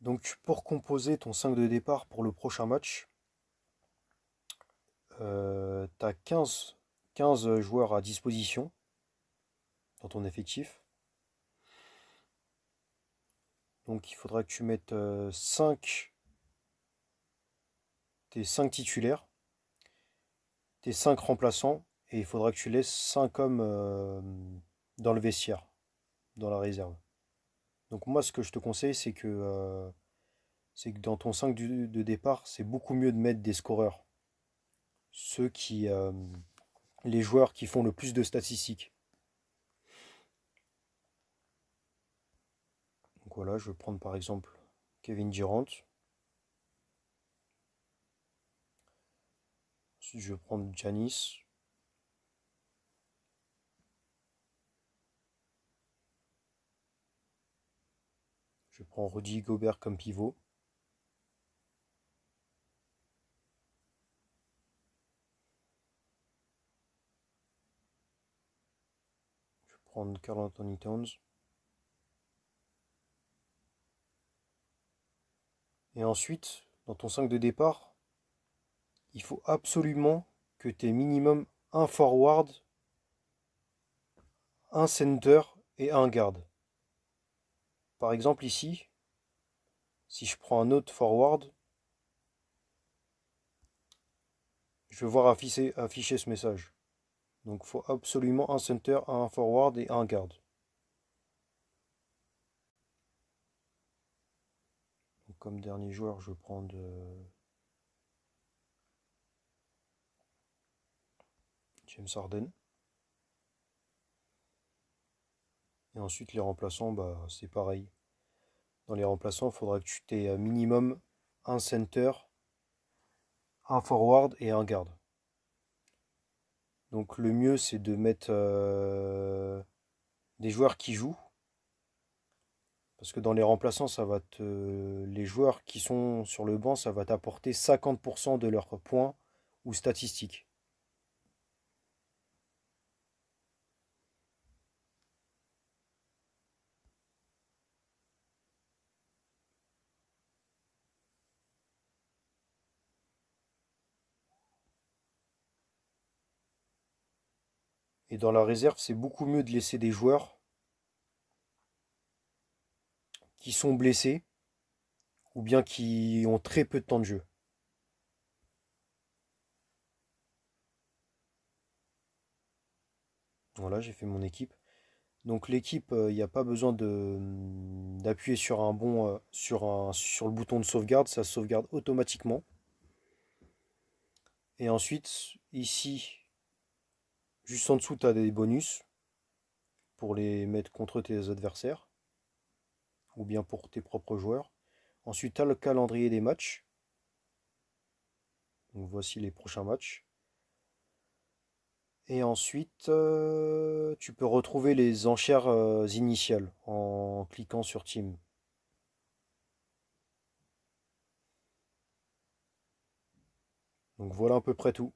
Donc pour composer ton 5 de départ pour le prochain match, tu as 15 joueurs à disposition dans ton effectif. Donc il faudra que tu mettes tes 5 titulaires, tes 5 remplaçants, et il faudra que tu laisses 5 hommes dans le vestiaire, dans la réserve. Donc moi ce que je te conseille c'est que dans ton 5 de départ, c'est beaucoup mieux de mettre des scoreurs. Ceux qui, les joueurs qui font le plus de statistiques. Donc voilà, je vais prendre par exemple Kevin Durant. Ensuite, je vais prendre Giannis. Je prends Rudy Gobert comme pivot. Je vais prendre Karl Anthony Towns. Et ensuite, dans ton 5 de départ, il faut absolument que tu aies minimum un forward, un center et un guard. Par exemple ici, si je prends un autre forward, je vais voir afficher ce message. Donc il faut absolument un center, un forward et un guard. Donc, comme dernier joueur, je vais prendre James Harden. Et ensuite les remplaçants, bah, c'est pareil. Dans les remplaçants, il faudra que tu aies minimum un center, un forward et un guard. Donc le mieux c'est de mettre des joueurs qui jouent. Parce que dans les remplaçants, les joueurs qui sont sur le banc, ça va t'apporter 50% de leurs points ou statistiques. Et dans la réserve, c'est beaucoup mieux de laisser des joueurs qui sont blessés ou bien qui ont très peu de temps de jeu. Voilà, j'ai fait mon équipe. Donc l'équipe, il n'y a pas besoin d'appuyer sur sur le bouton de sauvegarde, ça sauvegarde automatiquement. Et ensuite, ici, juste en dessous, tu as des bonus pour les mettre contre tes adversaires ou bien pour tes propres joueurs. Ensuite, tu as le calendrier des matchs. Donc voici les prochains matchs. Et ensuite, tu peux retrouver les enchères initiales en cliquant sur Team. Donc voilà à peu près tout.